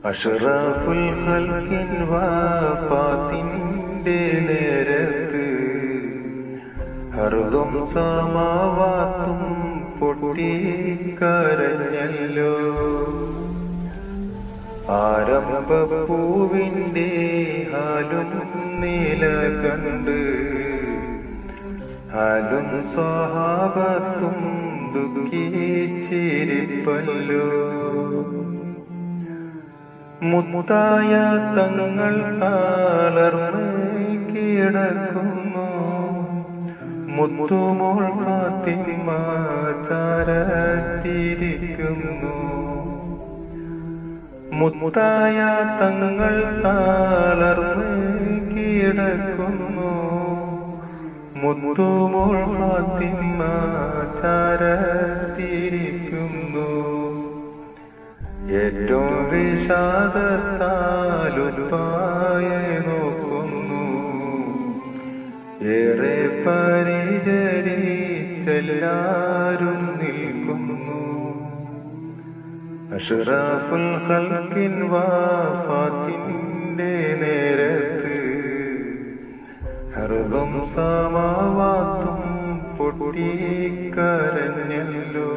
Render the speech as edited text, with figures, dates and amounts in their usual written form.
അഷ്റഫുൽ ഖൽഖിൻ വഫാത്തിന്റെ നേരത്ത് ഹർദും സമാവാത്തും പൊട്ടിക്കരഞ്ഞല്ലോ. ആരംഭപ്പൂവിന്റെ ഹാലും നീല കണ്ട് ഹാലും സ്വഹാബത്തും ദുഃഖിച്ചിരിപ്പല്ലോ. മുത്തായ തങ്ങൾ തളർന്ന് കിടക്കുന്നു, മുത്തുമോൾ ഫാത്തിമ ചാരത്തിരിക്കുന്നു. മുത്തായ തങ്ങൾ തളർന്ന് കിടക്കുന്നു, മുത്തുമോൾ ഫാത്തിമ ചാരത്തിരിക്കുന്നു. ഏറ്റവും വിഷാദത്താലുപ്പായെ നോക്കുന്നു, ഏറെ പരിചരിച്ചെല്ലാരും നിൽക്കുന്നു. അഷ്റഫുൽ ഖൽഖിൻ വഫാത്തിന്റെ നേരത്ത് ഹർദും സമാവാത്തും പൊട്ടിക്കരഞ്ഞല്ലോ.